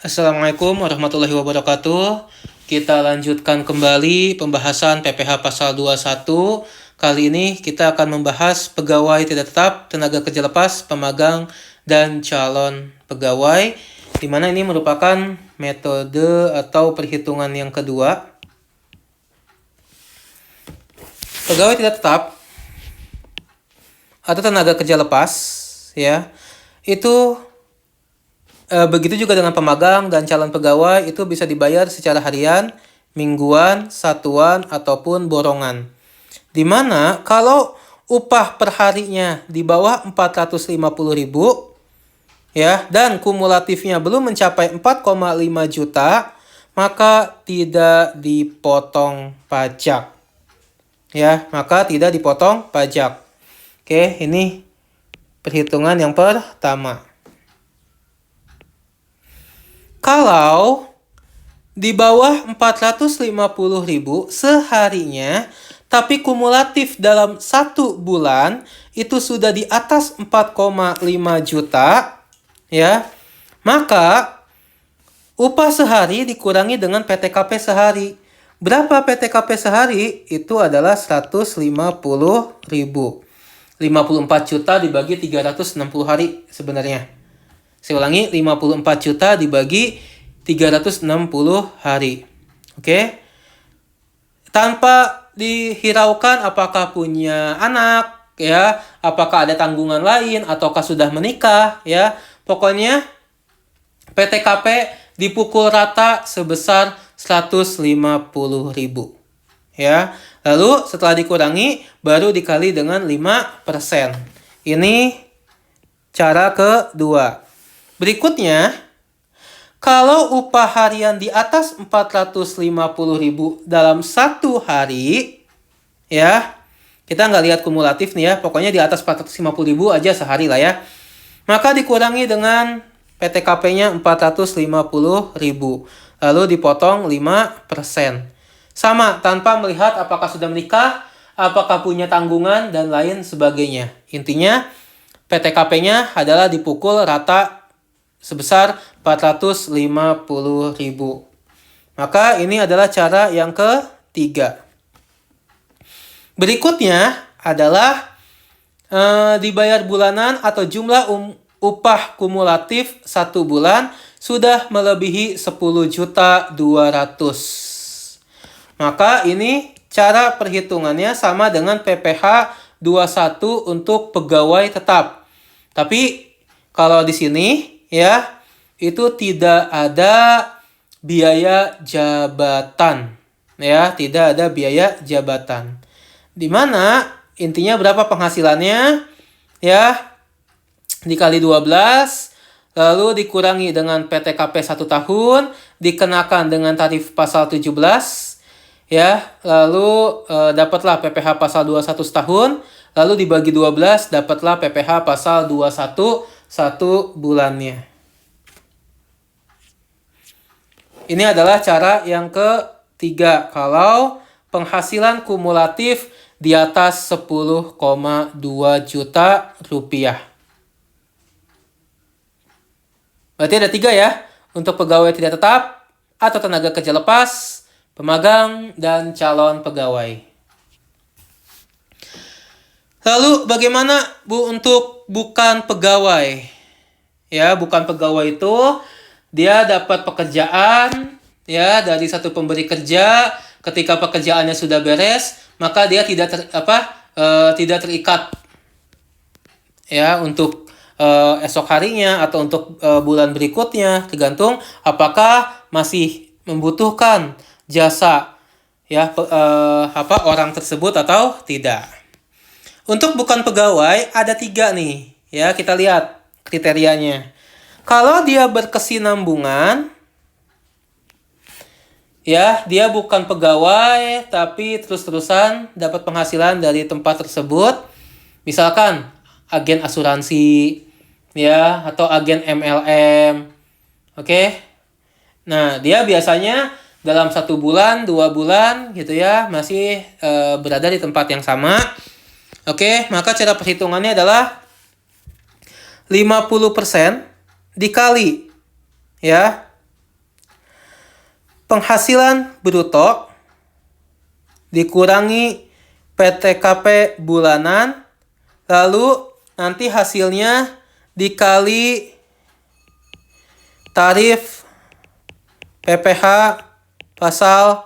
Assalamualaikum warahmatullahi wabarakatuh. Kita lanjutkan kembali pembahasan PPh pasal 21. Kali ini kita akan membahas pegawai tidak tetap, tenaga kerja lepas, pemagang, dan calon pegawai, di mana ini merupakan metode atau perhitungan yang kedua. Pegawai tidak tetap atau tenaga kerja lepas, ya, itu begitu juga dengan pemagang dan calon pegawai itu bisa dibayar secara harian, mingguan, satuan, ataupun borongan. Dimana kalau upah per harinya di bawah 450.000 ya, dan kumulatifnya belum mencapai 4,5 juta, maka tidak dipotong pajak. Ya, maka tidak dipotong pajak. Oke, ini perhitungan yang pertama. Kalau di bawah 450.000 seharinya, tapi kumulatif dalam 1 bulan itu sudah di atas 4,5 juta, ya, maka upah sehari dikurangi dengan PTKP sehari. Berapa PTKP sehari? Itu adalah 150.000. 54 juta dibagi 360 hari sebenarnya. Saya ulangi, 54 juta dibagi 360 hari. Oke? Tanpa dihiraukan apakah punya anak, ya, apakah ada tanggungan lain, ataukah sudah menikah, ya. Pokoknya PTKP dipukul rata sebesar 150.000. Ya. Lalu setelah dikurangi baru dikali dengan 5%. Ini cara kedua. Berikutnya, kalau upah harian di atas 450.000 dalam 1 hari, ya, kita nggak lihat kumulatif nih ya, pokoknya di atas 450.000 aja sehari lah ya, maka dikurangi dengan PTKP-nya 450.000, lalu dipotong 5%. Sama, tanpa melihat apakah sudah menikah, apakah punya tanggungan, dan lain sebagainya. Intinya, PTKP-nya adalah dipukul rata sebesar 450.000. Maka ini adalah cara yang ketiga. Berikutnya adalah dibayar bulanan atau jumlah upah kumulatif 1 bulan sudah melebihi 10.200.000. Maka ini cara perhitungannya sama dengan PPh 21 untuk pegawai tetap. Tapi kalau di sini, ya, itu tidak ada biaya jabatan, ya, tidak ada biaya jabatan. Di mana intinya berapa penghasilannya, ya, dikali 12, lalu dikurangi dengan PTKP 1 tahun, dikenakan dengan tarif pasal 17, ya, lalu dapatlah PPh pasal 21 setahun, lalu dibagi 12 dapatlah PPh pasal 21 1 bulannya. Ini adalah cara yang ketiga kalau penghasilan kumulatif di atas 10,2 juta rupiah. Berarti ada 3 ya, untuk pegawai tidak tetap atau tenaga kerja lepas, pemagang, dan calon pegawai. Lalu bagaimana Bu untuk bukan pegawai? Ya, bukan pegawai itu dia dapat pekerjaan, ya, dari satu pemberi kerja. Ketika pekerjaannya sudah beres, maka dia tidak terikat, ya, untuk esok harinya atau untuk bulan berikutnya, tergantung apakah masih membutuhkan jasa, ya, orang tersebut atau tidak. Untuk bukan pegawai ada 3 nih, ya, kita lihat kriterianya. Kalau dia berkesinambungan, ya, dia bukan pegawai tapi terus-terusan dapat penghasilan dari tempat tersebut, misalkan agen asuransi, ya, atau agen MLM. Oke. Nah, dia biasanya dalam 1 bulan, 2 bulan gitu ya, masih berada di tempat yang sama. Oke, maka cara perhitungannya adalah 50% dikali, ya, penghasilan bruto dikurangi PTKP bulanan, lalu nanti hasilnya dikali tarif PPh pasal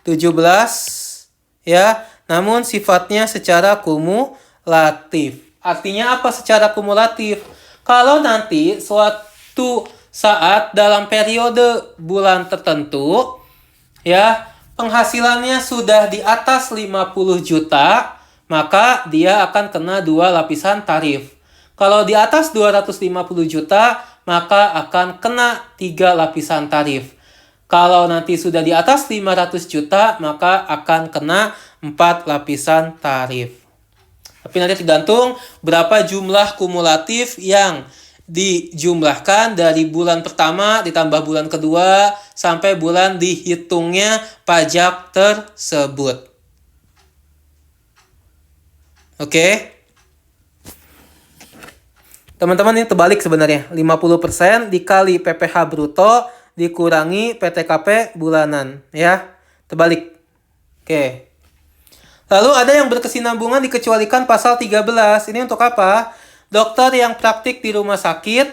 17 ya, namun sifatnya secara kumulatif. Artinya apa secara kumulatif? Kalau nanti suatu saat dalam periode bulan tertentu ya, penghasilannya sudah di atas 50 juta, maka dia akan kena 2 lapisan tarif. Kalau di atas 250 juta, maka akan kena 3 lapisan tarif. Kalau nanti sudah di atas 500 juta, maka akan kena 4 lapisan tarif. Tapi nanti tergantung berapa jumlah kumulatif yang dijumlahkan dari bulan pertama ditambah bulan kedua sampai bulan dihitungnya pajak tersebut. Oke. Teman-teman, ini terbalik sebenarnya. 50% dikali PPh bruto dikurangi PTKP bulanan, ya. Terbalik. Oke. Lalu ada yang berkesinambungan dikecualikan pasal 13. Ini untuk apa? Dokter yang praktik di rumah sakit,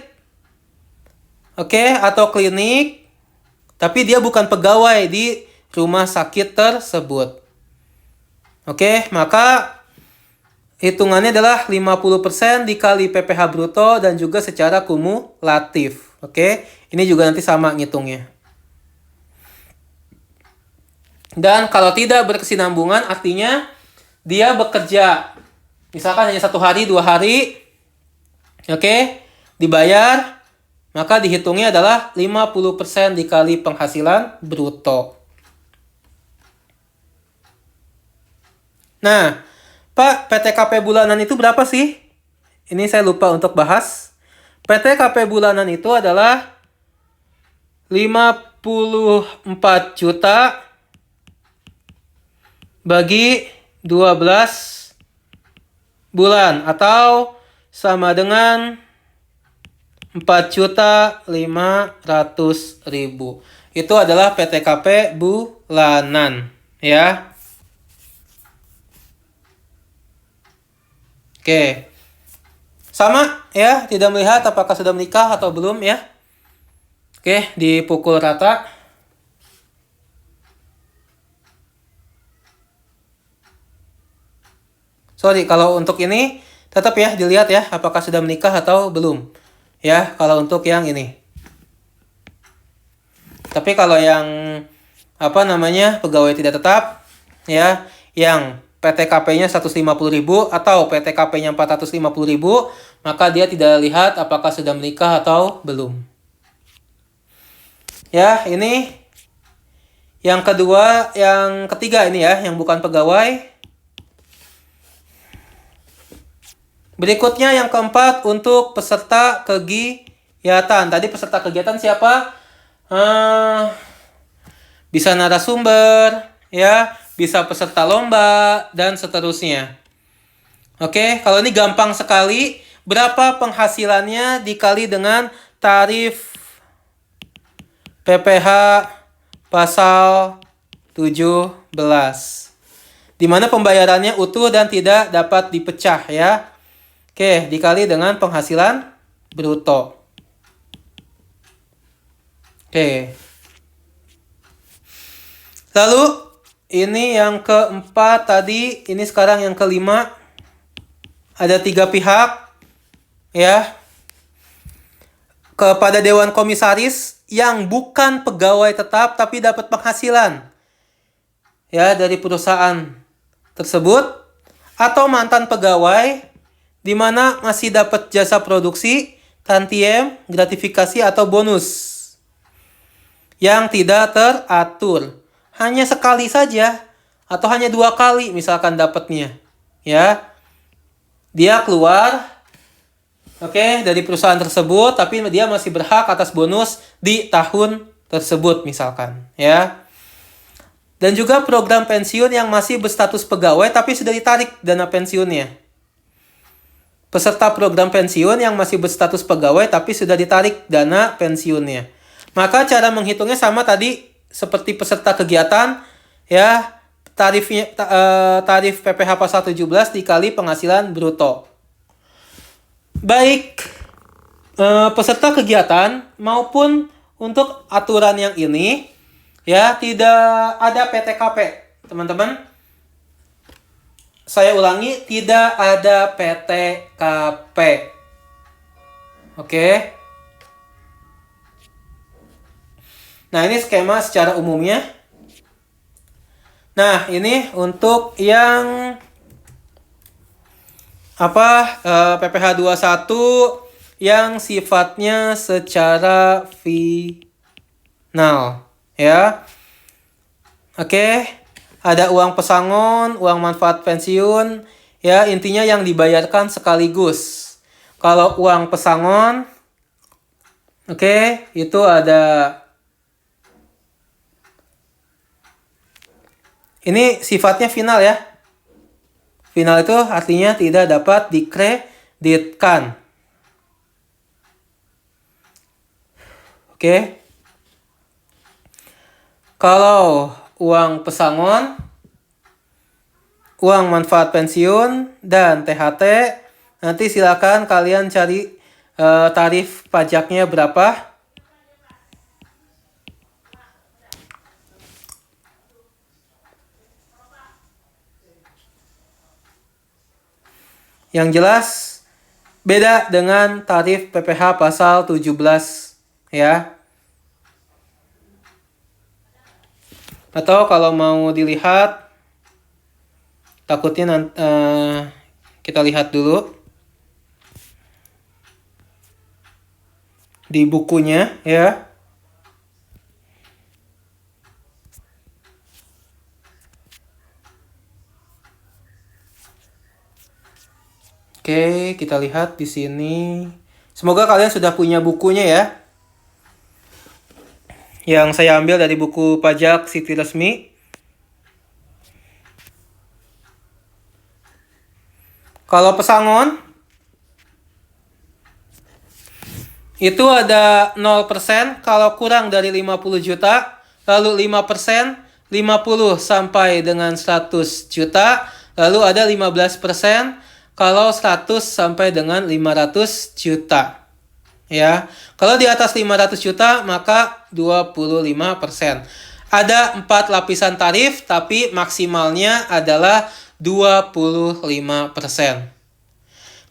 oke, atau klinik, tapi dia bukan pegawai di rumah sakit tersebut. Oke, maka hitungannya adalah 50% dikali PPh bruto dan juga secara kumulatif. Oke, ini juga nanti sama ngitungnya. Dan kalau tidak berkesinambungan, artinya dia bekerja misalkan hanya 1 hari, 2 hari, oke, dibayar, maka dihitungnya adalah 50% dikali penghasilan bruto. Nah, Pak, PTKP bulanan itu berapa sih? Ini saya lupa untuk bahas. PTKP bulanan itu adalah 54 juta bagi 12 bulan atau sama dengan 4.500.000. Itu adalah PTKP bulanan, ya. Oke. Sama ya, tidak melihat apakah sudah menikah atau belum ya. Oke, dipukul rata. Sorry, kalau untuk ini tetap ya dilihat ya apakah sudah menikah atau belum. Ya, kalau untuk yang ini. Tapi kalau yang pegawai tidak tetap ya, yang PTKP-nya 150.000 atau PTKP-nya 450.000, maka dia tidak lihat apakah sudah menikah atau belum. Ya, ini yang kedua, yang ketiga ini ya, yang bukan pegawai. Berikutnya yang keempat untuk peserta kegiatan. Tadi peserta kegiatan siapa? Bisa narasumber, ya, bisa peserta lomba, dan seterusnya. Oke, kalau ini gampang sekali. Berapa penghasilannya dikali dengan tarif PPh pasal 17. Di mana pembayarannya utuh dan tidak dapat dipecah ya. Oke, dikali dengan penghasilan bruto. Oke. Lalu, ini yang keempat tadi, ini sekarang yang kelima. Ada 3 pihak, ya. Kepada Dewan Komisaris yang bukan pegawai tetap, tapi dapat penghasilan. Ya, dari perusahaan tersebut. Atau mantan pegawai, di mana masih dapat jasa produksi, tantiem, gratifikasi, atau bonus yang tidak teratur. Hanya sekali saja, atau hanya 2 kali misalkan dapatnya. Ya, dia keluar, oke, dari perusahaan tersebut, tapi dia masih berhak atas bonus di tahun tersebut misalkan. Ya. Dan juga program pensiun yang masih berstatus pegawai, tapi sudah ditarik dana pensiunnya. Peserta program pensiun yang masih berstatus pegawai tapi sudah ditarik dana pensiunnya. Maka cara menghitungnya sama tadi seperti peserta kegiatan, ya, tarif PPh pasal 17 dikali penghasilan bruto. Baik peserta kegiatan maupun untuk aturan yang ini, ya, tidak ada PTKP, teman-teman. Saya ulangi, tidak ada PTKP. Oke. Nah, ini skema secara umumnya. Nah, ini untuk yang PPh 21 yang sifatnya secara final, ya. Oke, ada uang pesangon, uang manfaat pensiun, ya, intinya yang dibayarkan sekaligus. Kalau uang pesangon, oke, itu ada, ini sifatnya final, ya. Final itu artinya tidak dapat dikreditkan. Oke. Kalau uang pesangon, uang manfaat pensiun, dan THT, nanti silakan kalian cari tarif pajaknya berapa. Yang jelas beda dengan tarif PPh pasal 17, ya. Atau kalau mau dilihat, takutnya kita lihat dulu di bukunya, ya. Oke, kita lihat di sini. Semoga kalian sudah punya bukunya, ya. Yang saya ambil dari buku pajak Siti Resmi. Kalau pesangon, itu ada 0% kalau kurang dari 50 juta, lalu 5%, 50 sampai dengan 100 juta, lalu ada 15% kalau 100 sampai dengan 500 juta. Ya, kalau di atas 500 juta maka 25%. Ada 4 lapisan tarif, tapi maksimalnya adalah 25%.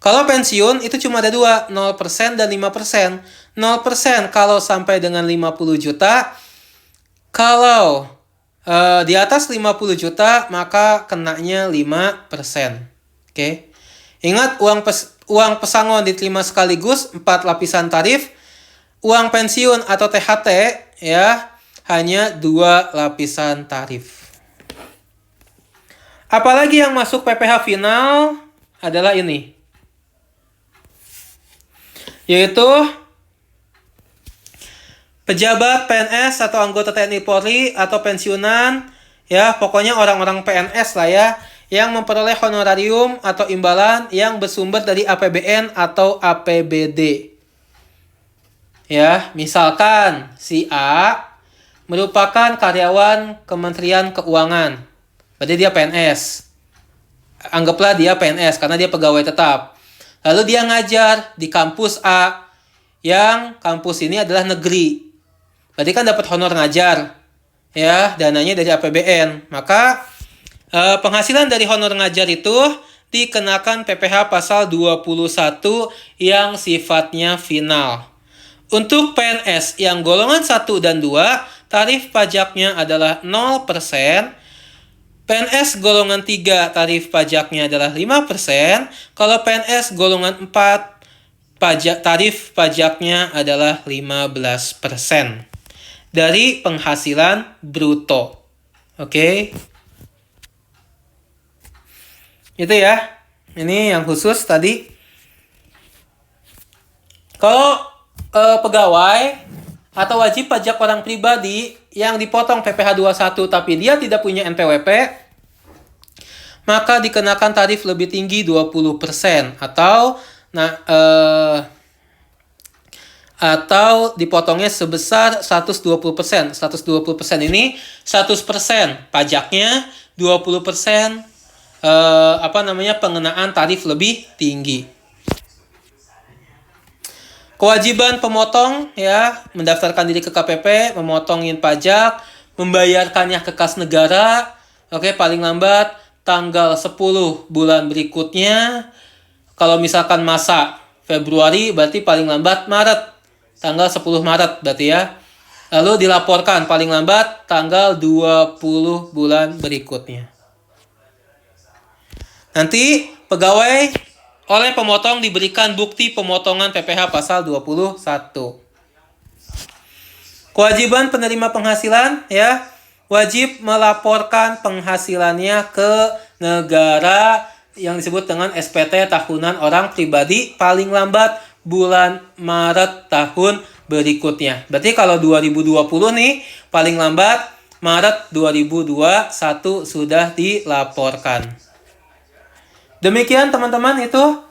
Kalau pensiun itu cuma ada 2, 0% dan 5%. 0% kalau sampai dengan 50 juta. Kalau di atas 50 juta maka kenanya 5%. Oke. Ingat, uang pesangon diterima sekaligus 4 lapisan tarif. Uang pensiun atau THT, ya, hanya 2 lapisan tarif. Apalagi yang masuk PPh final adalah ini, yaitu pejabat PNS atau anggota TNI Polri atau pensiunan, ya, pokoknya orang-orang PNS lah, ya, yang memperoleh honorarium atau imbalan yang bersumber dari APBN atau APBD. Ya, misalkan si A merupakan karyawan Kementerian Keuangan. Berarti dia PNS. Anggaplah dia PNS karena dia pegawai tetap. Lalu dia ngajar di kampus A, yang kampus ini adalah negeri. Berarti kan dapat honor ngajar, ya, dananya dari APBN. Maka penghasilan dari honor ngajar itu dikenakan PPh pasal 21 yang sifatnya final. Untuk PNS yang golongan 1 dan 2, tarif pajaknya adalah 0%. PNS golongan 3 tarif pajaknya adalah 5%. Kalau PNS golongan 4 tarif pajaknya adalah 15% dari penghasilan bruto. Oke. Itu, ya. Ini yang khusus tadi. Kalau pegawai atau wajib pajak orang pribadi yang dipotong PPh 21 tapi dia tidak punya NPWP, maka dikenakan tarif lebih tinggi 20% atau atau dipotongnya sebesar 120%. 120% ini 100% pajaknya, 20% pengenaan tarif lebih tinggi. Kewajiban pemotong ya, mendaftarkan diri ke KPP, memotongin pajak, membayarkannya ke kas negara, oke, paling lambat tanggal 10 bulan berikutnya. Kalau misalkan masa Februari, berarti paling lambat Maret, tanggal 10 Maret berarti ya. Lalu dilaporkan paling lambat tanggal 20 bulan berikutnya. Nanti pegawai oleh pemotong diberikan bukti pemotongan PPh pasal 21. Kewajiban penerima penghasilan ya, wajib melaporkan penghasilannya ke negara yang disebut dengan SPT tahunan orang pribadi paling lambat bulan Maret tahun berikutnya. Berarti kalau 2020 nih, paling lambat Maret 2021 sudah dilaporkan. Demikian teman-teman itu